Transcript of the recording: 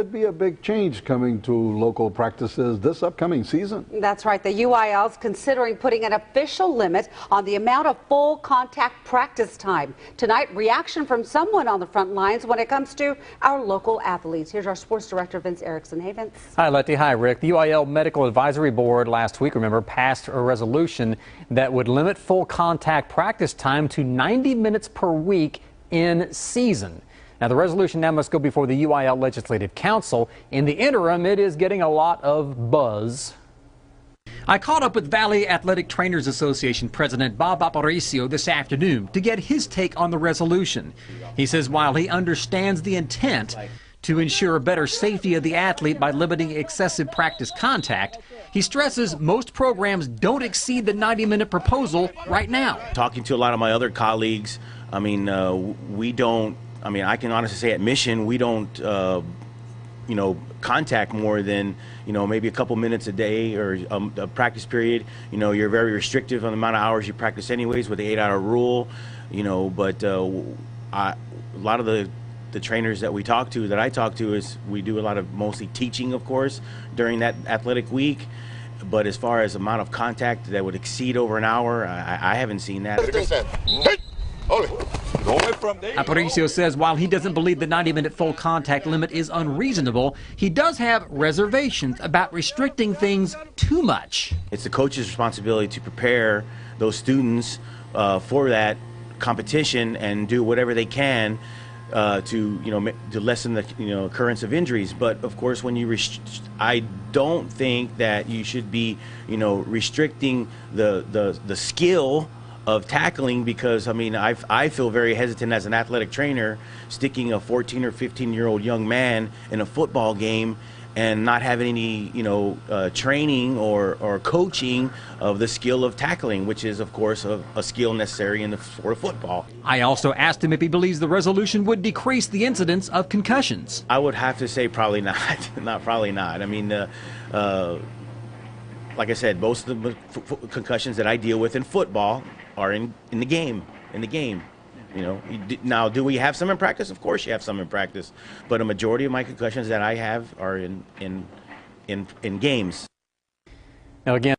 Could be a big change coming to local practices this upcoming season. That's right. The UIL is considering putting an official limit on the amount of full contact practice time. Tonight, reaction from someone on the front lines when it comes to our local athletes. Here's our sports director, Vince Erickson. Hey, Vince. Hi, Letty. Hi, Rick. The UIL Medical Advisory Board last week, remember, passed a resolution that would limit full contact practice time to 90 minutes per week in season. Now, the resolution now must go before the UIL Legislative Council. In the interim, it is getting a lot of buzz. I caught up with Valley Athletic Trainers Association President Bob Aparicio this afternoon to get his take on the resolution. He says while he understands the intent to ensure better safety of the athlete by limiting excessive practice contact, he stresses most programs don't exceed the 90-minute proposal right now. Talking to a lot of my other colleagues, I mean, I can honestly say at Mission, we don't, contact more than, maybe a couple minutes a day or a practice period. You're very restrictive on the amount of hours you practice anyways with the 8-hour rule, but a lot of the trainers that I talk to is we do a lot of mostly teaching, of course, during that athletic week. But as far as amount of contact that would exceed over an hour, I haven't seen that. Aparicio says while he doesn't believe the 90-minute full contact limit is unreasonable, he does have reservations about restricting things too much. It's the coach's responsibility to prepare those students for that competition and do whatever they can to lessen the occurrence of injuries. But of course, when you I don't think that you should be restricting the skill of tackling, because I feel very hesitant as an athletic trainer sticking a 14 or 15-year-old young man in a football game and not having any training or coaching of the skill of tackling, which is of course a skill necessary in the sport of football. I also asked him if he believes the resolution would decrease the incidence of concussions. I would have to say probably not. Probably not. Like I said, most of the concussions that I deal with in football are in the game. Now, do we have some in practice? Of course you have some in practice, but a majority of my concussions that I have are in games. Now again,